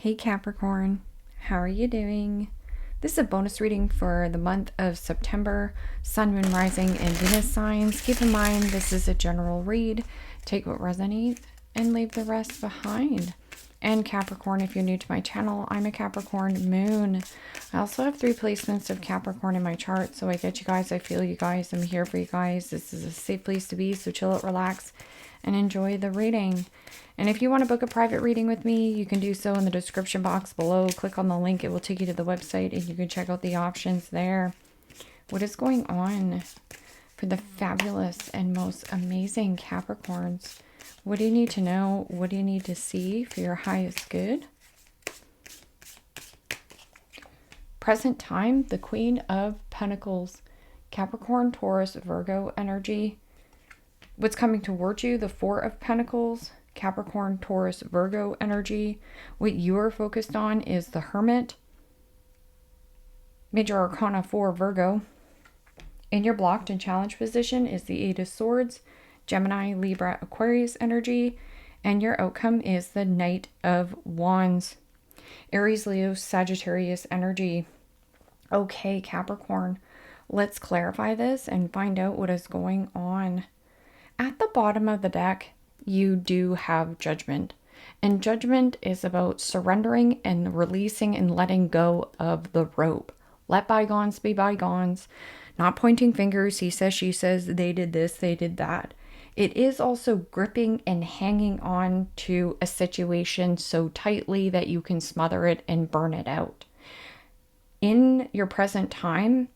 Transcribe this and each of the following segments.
Hey Capricorn, how are you doing? This is a bonus reading for the month of September, Sun, Moon, Rising, and Venus signs. Keep in mind this is a general read. Take what resonates and leave the rest behind. And Capricorn, if you're new to my channel, I'm a Capricorn moon. I also have 3 placements of Capricorn in my chart, so I get you guys, I feel you guys, I'm here for you guys. This is a safe place to be, so chill out, relax, and enjoy the reading. And if you want to book a private reading with me, you can do so in the description box below. Click on the link, it will take you to the website, and you can check out the options there. What is going on for the fabulous and most amazing Capricorns? What do you need to know? What do you need to see for your highest good? Present time, the Queen of Pentacles. Capricorn, Taurus, Virgo energy. What's coming towards you, the 4 of Pentacles. Capricorn, Taurus, Virgo energy. What you're focused on is the Hermit. Major Arcana 4, Virgo. In your blocked and challenged position is the 8 of Swords. Gemini, Libra, Aquarius energy, and your outcome is the Knight of Wands. Aries, Leo, Sagittarius energy. Okay, Capricorn, let's clarify this and find out what is going on. At the bottom of the deck, you do have Judgment, and Judgment is about surrendering and releasing and letting go of the rope. Let bygones be bygones, not pointing fingers, he says, she says, they did this, they did that. It is also gripping and hanging on to a situation so tightly that you can smother it and burn it out. In your present time,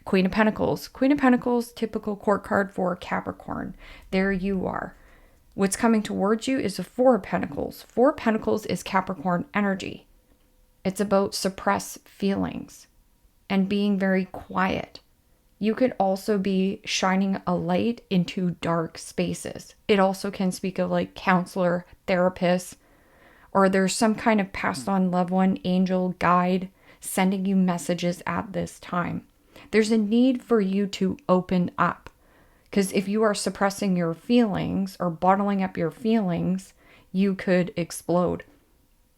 Queen of Pentacles. Queen of Pentacles, typical court card for Capricorn. There you are. What's coming towards you is the 4 of Pentacles. 4 of Pentacles is Capricorn energy. It's about suppressed feelings and being very quiet. You could also be shining a light into dark spaces. It also can speak of like counselor, therapist, or there's some kind of passed on loved one, angel, guide, sending you messages at this time. There's a need for you to open up. Because if you are suppressing your feelings or bottling up your feelings, you could explode.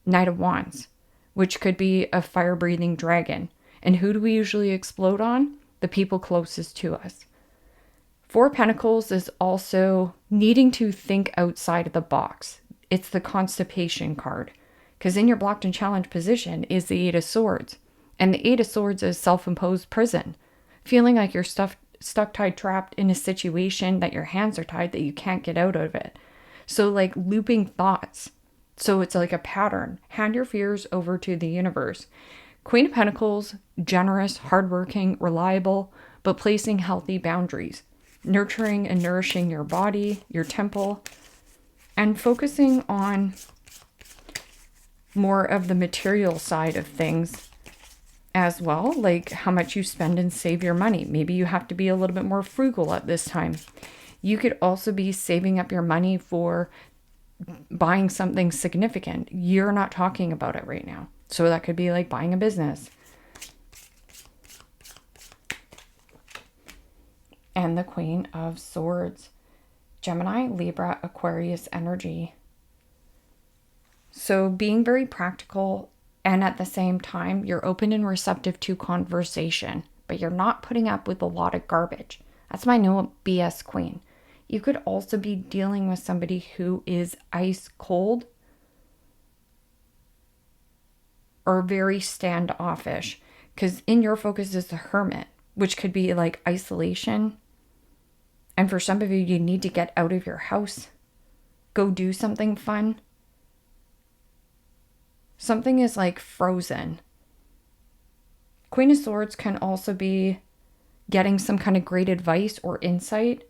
Knight of Wands, which could be a fire-breathing dragon. And who do we usually explode on? The people closest to us. 4 of Pentacles is also needing to think outside of the box. It's the constipation card. Because in your blocked and challenged position is the 8 of Swords. And the 8 of Swords is self-imposed prison. Feeling like you're stuck, tied, trapped in a situation that your hands are tied, that you can't get out of it. So like looping thoughts. So it's like a pattern. Hand your fears over to the universe. Queen of Pentacles, generous, hardworking, reliable, but placing healthy boundaries. Nurturing and nourishing your body, your temple, and focusing on more of the material side of things as well, like how much you spend and save your money. Maybe you have to be a little bit more frugal at this time. You could also be saving up your money for buying something significant. You're not talking about it right now. So that could be like buying a business. And the Queen of Swords. Gemini, Libra, Aquarius energy. So being very practical, and at the same time, you're open and receptive to conversation, but you're not putting up with a lot of garbage. That's my no BS queen. You could also be dealing with somebody who is ice cold or very standoffish, because in your focus is the Hermit, which could be like isolation. And for some of you, you need to get out of your house, go do something fun. Something is like frozen. Queen of Swords can also be getting some kind of great advice or insight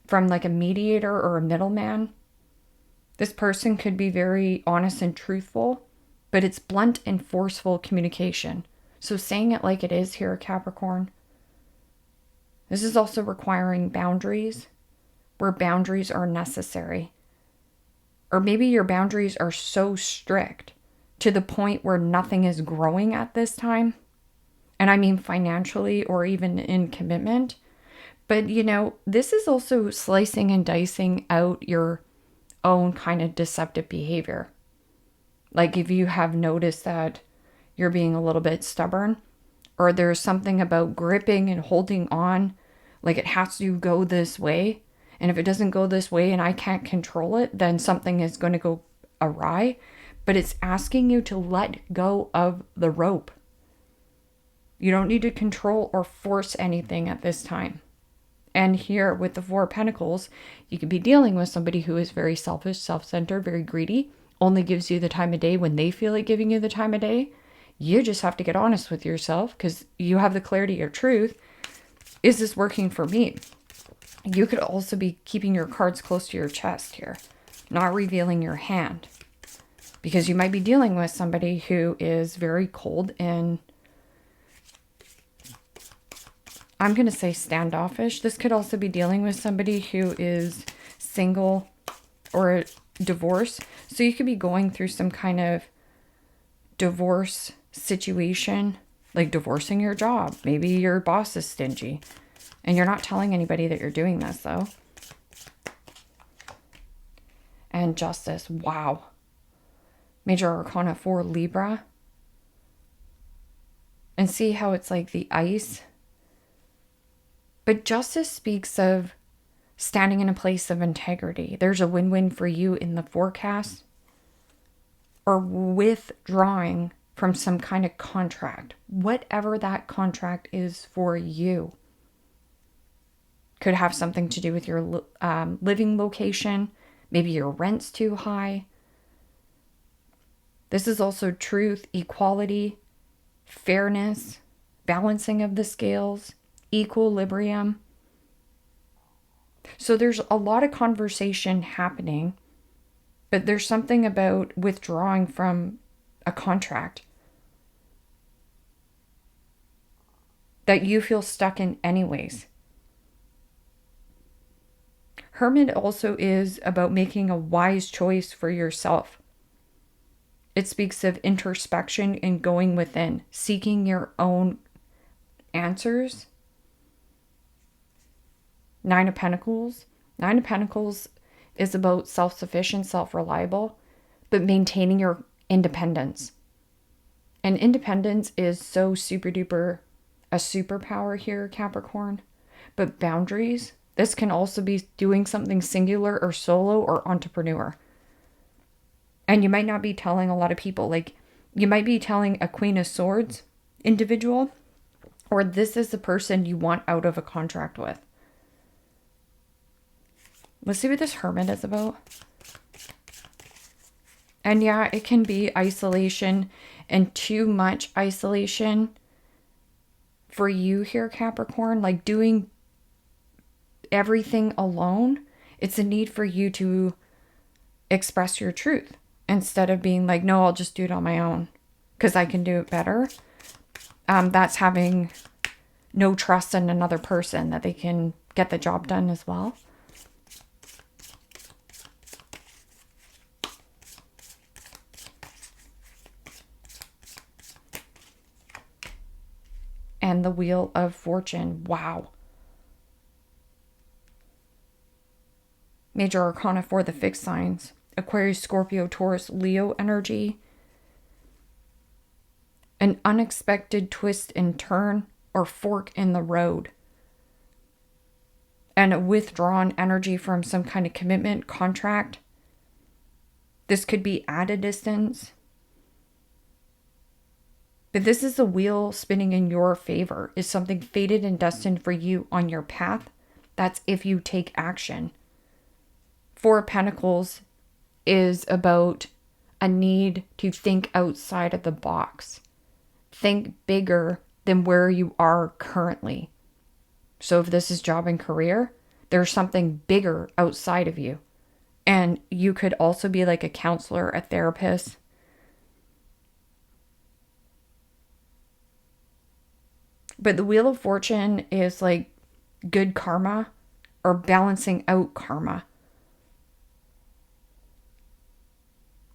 from like a mediator or a middleman. This person could be very honest and truthful, but it's blunt and forceful communication. So saying it like it is here, Capricorn. This is also requiring boundaries, where boundaries are necessary. Or maybe your boundaries are so strict to the point where nothing is growing at this time. And I mean financially or even in commitment. But you know, this is also slicing and dicing out your own kind of deceptive behavior. Like if you have noticed that you're being a little bit stubborn, or there's something about gripping and holding on, like it has to go this way. And if it doesn't go this way and I can't control it, then something is going to go awry. But it's asking you to let go of the rope. You don't need to control or force anything at this time. And here with the Four of Pentacles, you could be dealing with somebody who is very selfish, self-centered, very greedy, only gives you the time of day when they feel like giving you the time of day. You just have to get honest with yourself because you have the clarity of truth. Is this working for me? You could also be keeping your cards close to your chest here, not revealing your hand, because you might be dealing with somebody who is very cold and, I'm going to say, standoffish. This could also be dealing with somebody who is single or divorced. So you could be going through some kind of divorce situation, like divorcing your job. Maybe your boss is stingy and you're not telling anybody that you're doing this though. And Justice. Wow. Major Arcana 4, Libra. And see how it's like the ice. But Justice speaks of standing in a place of integrity. There's a win-win for you in the forecast, or withdrawing from some kind of contract, whatever that contract is for you. Could have something to do with your living location. Maybe your rent's too high. This is also truth, equality, fairness, balancing of the scales, equilibrium. So there's a lot of conversation happening, but there's something about withdrawing from a contract that you feel stuck in anyways. Hermit also is about making a wise choice for yourself. It speaks of introspection and going within, seeking your own answers. Nine of Pentacles. Nine of Pentacles is about self-sufficient, self-reliable, but maintaining your independence. And independence is so super duper a superpower here, Capricorn. But boundaries, this can also be doing something singular or solo or entrepreneur. And you might not be telling a lot of people, like you might be telling a Queen of Swords individual, or this is the person you want out of a contract with. Let's see what this Hermit is about. And yeah, it can be isolation and too much isolation for you here, Capricorn. Like doing everything alone. It's a need for you to express your truth instead of being like, no, I'll just do it on my own because I can do it better. That's having no trust in another person that they can get the job done as well. And the Wheel of Fortune. Wow. Major Arcana for the fixed signs. Aquarius, Scorpio, Taurus, Leo energy. An unexpected twist and turn or fork in the road. And a withdrawn energy from some kind of commitment, contract. This could be at a distance. But this is the wheel spinning in your favor. Is something fated and destined for you on your path. That's if you take action. Four of Pentacles is about a need to think outside of the box. Think bigger than where you are currently. So if this is job and career, there's something bigger outside of you. And you could also be like a counselor, a therapist. But the Wheel of Fortune is like good karma or balancing out karma.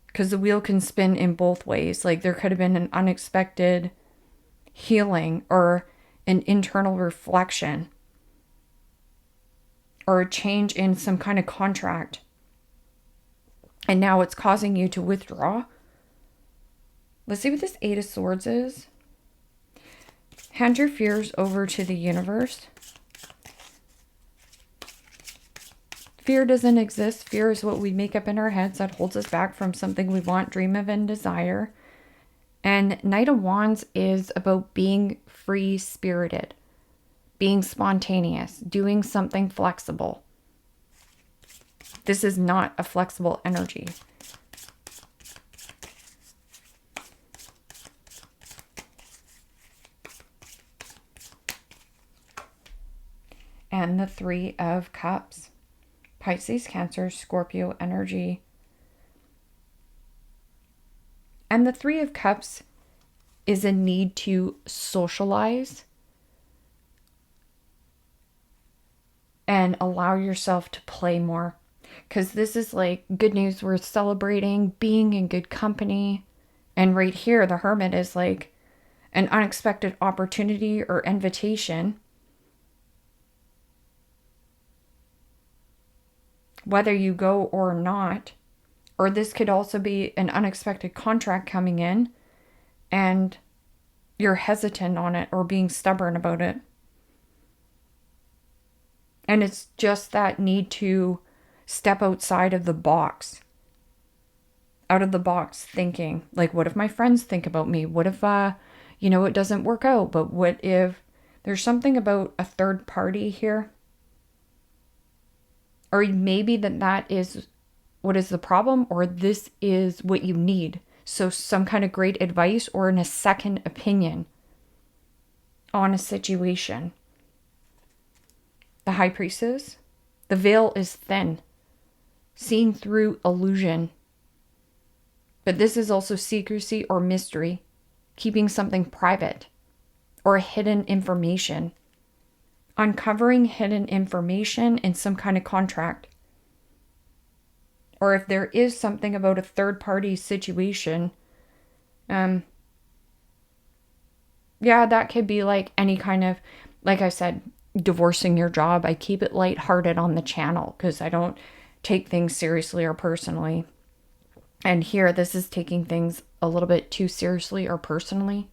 Because the wheel can spin in both ways. Like there could have been an unexpected healing or an internal reflection or a change in some kind of contract. And now it's causing you to withdraw Let's see what this Eight of Swords is. Hand your fears over to the universe. Fear doesn't exist. Fear is what we make up in our heads that holds us back from something we want, dream of, and desire. And Knight of Wands is about being free-spirited, being spontaneous, doing something flexible. This is not a flexible energy. And the Three of Cups. Pisces, Cancer, Scorpio energy. And the Three of Cups is a need to socialize and allow yourself to play more. Because this is like good news, we're celebrating being in good company. And right here, the Hermit is like an unexpected opportunity or invitation. Whether you go or not. Or this could also be an unexpected contract coming in and you're hesitant on it or being stubborn about it. And it's just that need to step outside of the box. Out of the box thinking. Like, what if my friends think about me? What if, it doesn't work out? But what if there's something about a third party here? Or maybe that is what is the problem, or this is what you need. So some kind of great advice or a second opinion on a situation. The High Priestess. The veil is thin. Seeing through illusion. But this is also secrecy or mystery. Keeping something private. Or hidden information. Uncovering hidden information in some kind of contract. Or if there is something about a third party situation, that could be like any kind of, like I said, divorcing your job. I keep it lighthearted on the channel because I don't take things seriously or personally. And here, this is taking things a little bit too seriously or personally.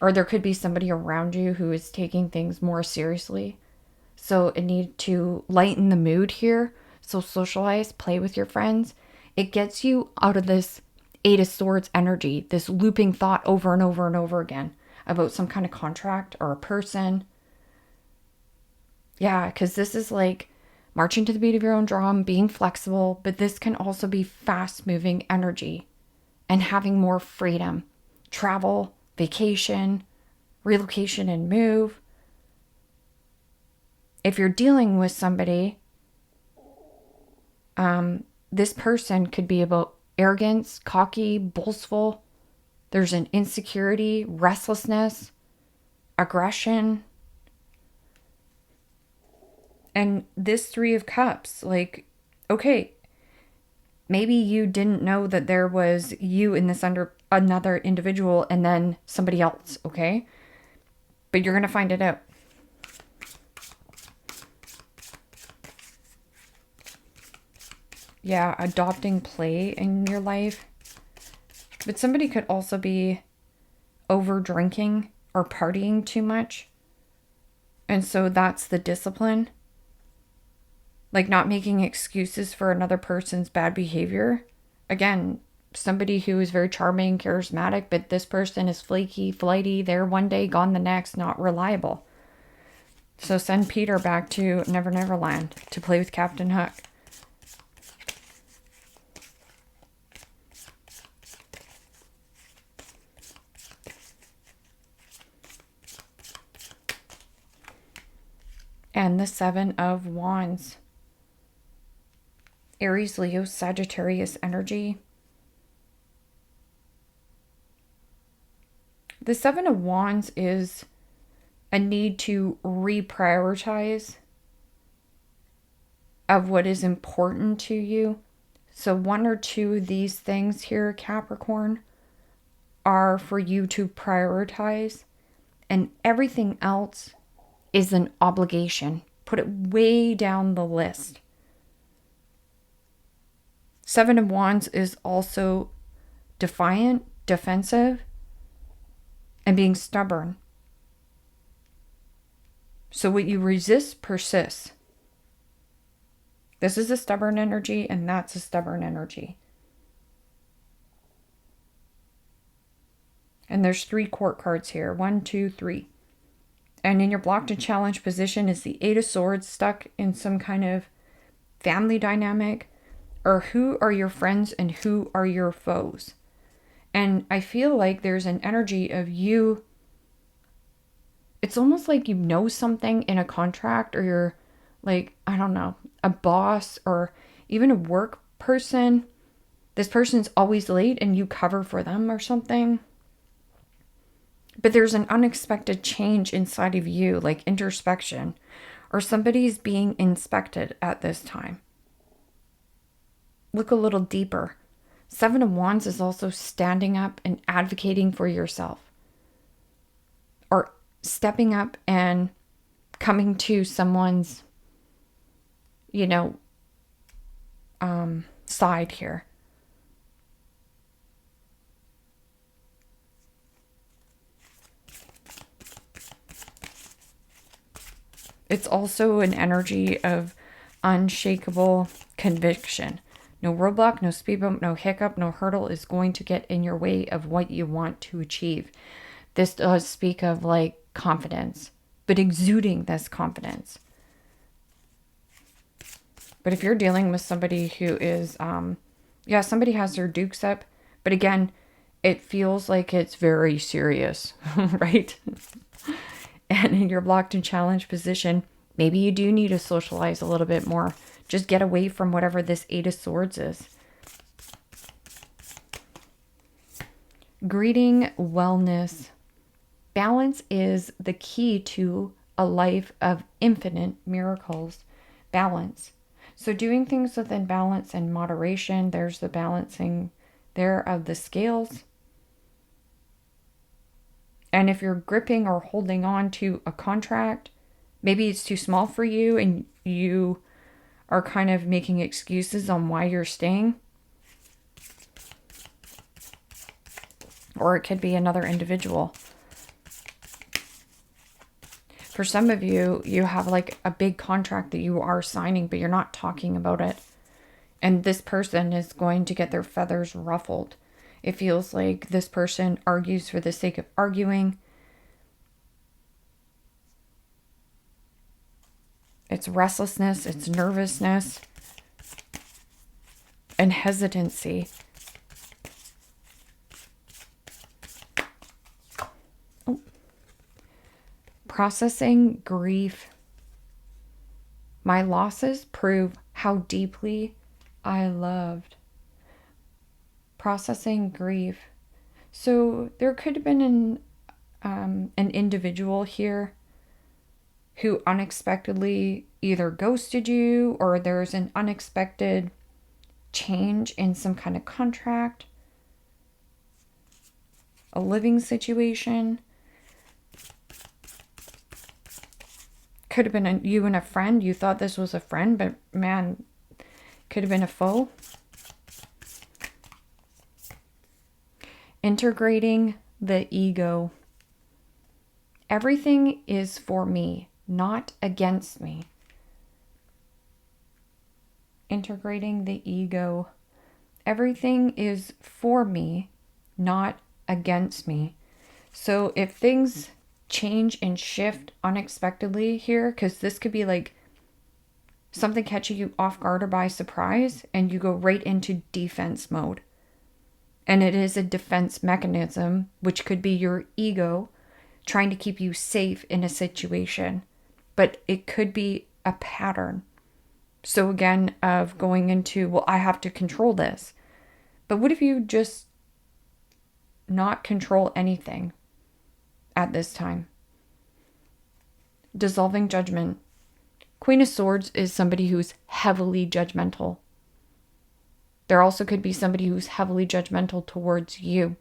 Or there could be somebody around you who is taking things more seriously. So it needs to lighten the mood here. So socialize, play with your friends. It gets you out of this Eight of Swords energy, this looping thought over and over and over again about some kind of contract or a person. Yeah, because this is like marching to the beat of your own drum, being flexible, but this can also be fast-moving energy and having more freedom. Travel, vacation, relocation and move. If you're dealing with somebody, this person could be about arrogance, cocky, boastful. There's an insecurity, restlessness, aggression. And this Three of Cups, like, okay, maybe you didn't know that there was you in this under another individual and then somebody else, okay? But you're going to find it out. Yeah, adopting play in your life. But somebody could also be over drinking or partying too much. And so that's the discipline. Like not making excuses for another person's bad behavior. Again, somebody who is very charming, charismatic, but this person is flaky, flighty, there one day, gone the next, not reliable. So send Peter back to Never Never Land to play with Captain Hook. And the Seven of Wands. Aries, Leo, Sagittarius energy. The Seven of Wands is a need to reprioritize of what is important to you. So one or two of these things here, Capricorn, are for you to prioritize, and everything else is an obligation. Put it way down the list. Seven of Wands is also defiant, defensive, and being stubborn. So what you resist persists. This is a stubborn energy, and that's a stubborn energy. And there's 3 court cards here. 1, 2, 3. And in your blocked and challenged position is the 8 of Swords, stuck in some kind of family dynamic. Or who are your friends and who are your foes? And I feel like there's an energy of you. It's almost like you know something in a contract, or you're like, I don't know, a boss or even a work person. This person's always late and you cover for them or something. But there's an unexpected change inside of you, like introspection, or somebody's being inspected at this time. Look a little deeper. 7 of Wands is also standing up and advocating for yourself, or stepping up and coming to someone's, side here. It's also an energy of unshakable conviction. No roadblock, no speed bump, no hiccup, no hurdle is going to get in your way of what you want to achieve. This does speak of like confidence, but exuding this confidence. But if you're dealing with somebody who is, somebody has their dukes up, but again, it feels like it's very serious, right? And in your blocked and challenged position, maybe you do need to socialize a little bit more. Just get away from whatever this 8 of Swords is. Greeting wellness. Balance is the key to a life of infinite miracles. Balance. So doing things within balance and moderation. There's the balancing there of the scales. And if you're gripping or holding on to a contract, maybe it's too small for you and you are kind of making excuses on why you're staying. Or it could be another individual. For some of you, you have like a big contract that you are signing, but you're not talking about it. And this person is going to get their feathers ruffled. It feels like this person argues for the sake of arguing. It's restlessness, it's nervousness, and hesitancy. Oh. Processing grief. My losses prove how deeply I loved. Processing grief. So there could have been an individual here who unexpectedly either ghosted you, or there's an unexpected change in some kind of contract, a living situation. Could have been you and a friend. You thought this was a friend, but man, could have been a foe. Integrating the ego. Everything is for me, not against me. Integrating the ego. Everything is for me, not against me. So if things change and shift unexpectedly here, because this could be like something catching you off guard or by surprise, and you go right into defense mode. And it is a defense mechanism, which could be your ego trying to keep you safe in a situation. But it could be a pattern. So again, of going into, well, I have to control this. But what if you just not control anything at this time? Dissolving judgment. Queen of Swords is somebody who's heavily judgmental. There also could be somebody who's heavily judgmental towards you.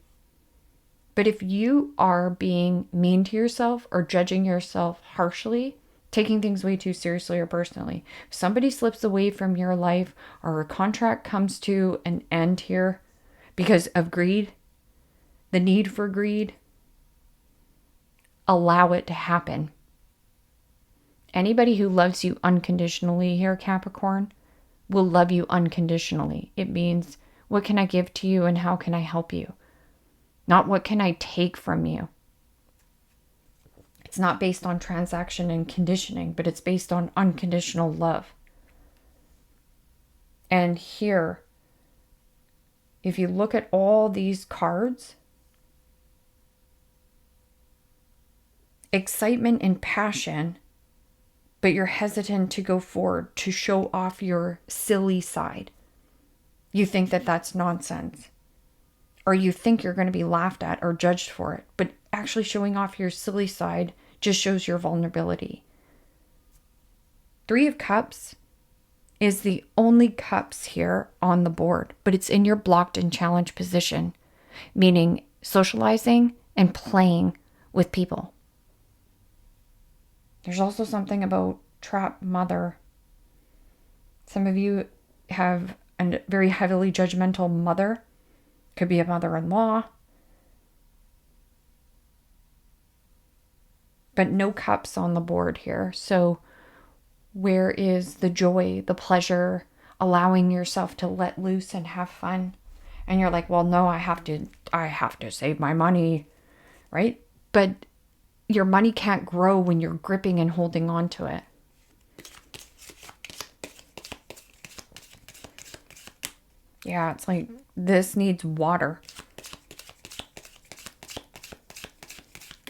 But if you are being mean to yourself or judging yourself harshly, taking things way too seriously or personally, if somebody slips away from your life, or a contract comes to an end here because of greed, the need for greed, allow it to happen. Anybody who loves you unconditionally here, Capricorn, will love you unconditionally. It means, what can I give to you and how can I help you? Not what can I take from you. It's not based on transaction and conditioning, but it's based on unconditional love. And here, if you look at all these cards, excitement and passion, but you're hesitant to go forward to show off your silly side. You think that that's nonsense. Or you think you're going to be laughed at or judged for it. But actually showing off your silly side just shows your vulnerability. 3 of Cups is the only cups here on the board, but it's in your blocked and challenged position, meaning socializing and playing with people. There's also something about trapped mother. Some of you have a very heavily judgmental mother. Could be a mother-in-law. But no cups on the board here. So where is the joy, the pleasure, allowing yourself to let loose and have fun? And you're like, well, no, I have to save my money, right? But your money can't grow when you're gripping and holding on to it. Yeah, it's like this needs water.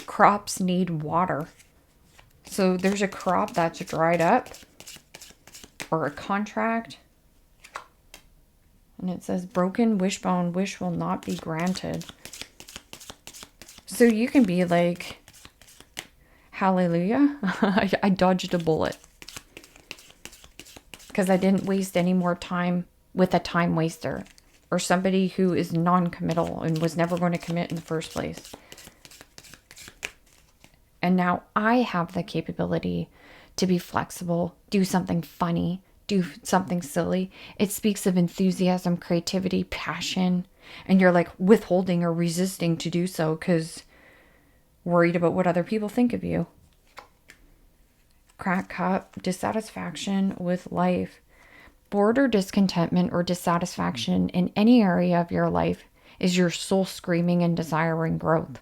Crops need water. So there's a crop that's dried up or a contract. And it says broken wishbone, wish will not be granted. So you can be like, hallelujah, I dodged a bullet. Because I didn't waste any more time with a time waster or somebody who is non-committal and was never going to commit in the first place. And now I have the capability to be flexible, do something funny, do something silly. It speaks of enthusiasm, creativity, passion, and you're like withholding or resisting to do so because worried about what other people think of you. Cracked cup, dissatisfaction with life. Bored or discontentment or dissatisfaction in any area of your life is your soul screaming and desiring growth.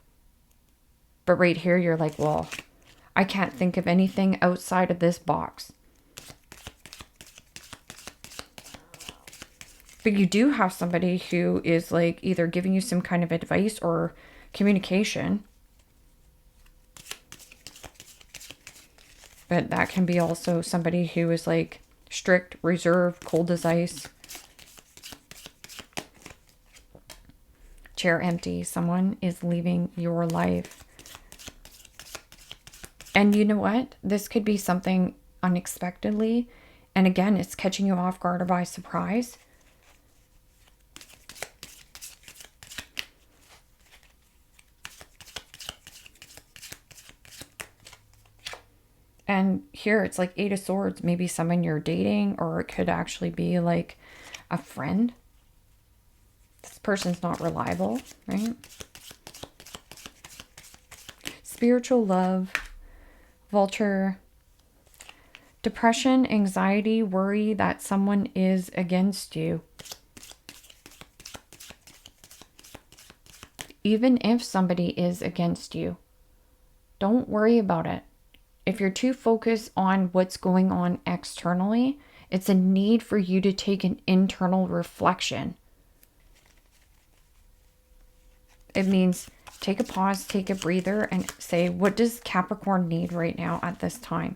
But right here, you're like, well, I can't think of anything outside of this box. But you do have somebody who is like either giving you some kind of advice or communication. But that can be also somebody who is like strict, reserved, cold as ice. Chair empty. Someone is leaving your life. And you know what? This could be something unexpectedly. And again, it's catching you off guard or by surprise. And here it's like 8 of Swords, maybe someone you're dating, or it could actually be like a friend. This person's not reliable, right? Spiritual love, Vulture, depression, anxiety, worry that someone is against you. Even if somebody is against you, don't worry about it. If you're too focused on what's going on externally, it's a need for you to take an internal reflection. It means take a pause, take a breather, and say, what does Capricorn need right now at this time?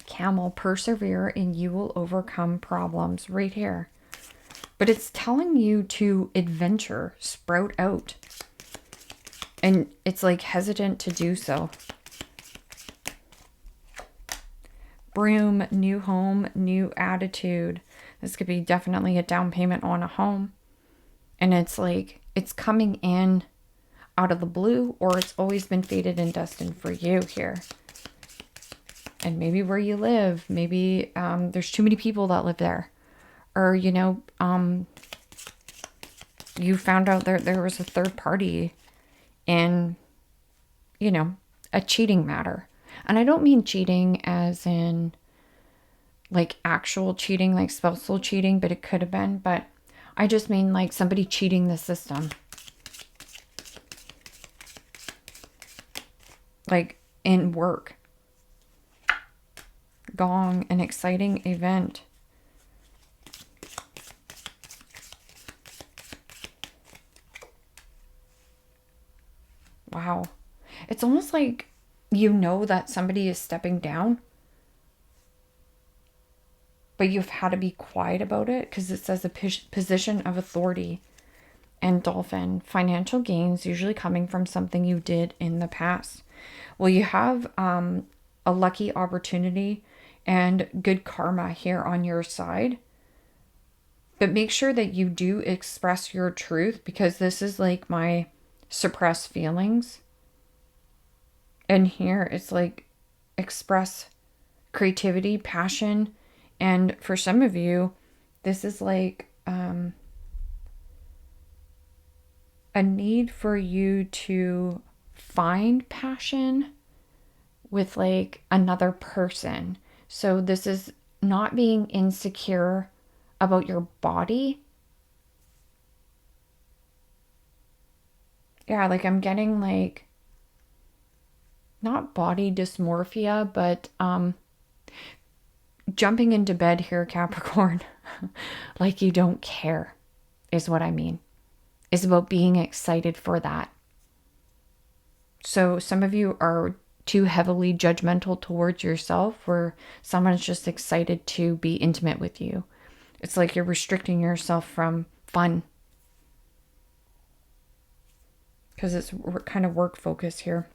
Camel, persevere and you will overcome problems right here. But it's telling you to adventure, sprout out. And it's like hesitant to do so. Broom, new home, new attitude. This could be definitely a down payment on a home. And it's like, it's coming in out of the blue, or it's always been fated and destined for you here. And maybe where you live, maybe there's too many people that live there. Or, you know, you found out there was a third party in, you know, a cheating matter. And I don't mean cheating as in like actual cheating, like spousal cheating, but it could have been. But I just mean like somebody cheating the system. Like in work. Gong, an exciting event. Wow. It's almost like you know that somebody is stepping down, but you've had to be quiet about it because it says a position of authority. And dolphin, financial gains usually coming from something you did in the past. Well, you have a lucky opportunity and good karma here on your side. But make sure that you do express your truth, because this is like my suppressed feelings. And here it's like express creativity, passion. And for some of you, this is like a need for you to find passion with like another person. So this is not being insecure about your body. Yeah, like I'm getting like not body dysmorphia, but jumping into bed here, Capricorn, like you don't care is what I mean. It's about being excited for that. So some of you are too heavily judgmental towards yourself, where someone's just excited to be intimate with you. It's like you're restricting yourself from fun. Because it's kind of work focused here.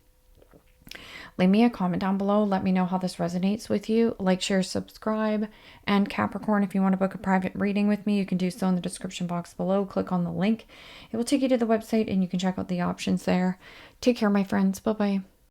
Leave me a comment down below. Let me know how this resonates with you. Like, share, subscribe. And Capricorn, if you want to book a private reading with me, you can do so in the description box below. Click on the link. It will take you to the website and you can check out the options there. Take care, my friends. Bye-bye.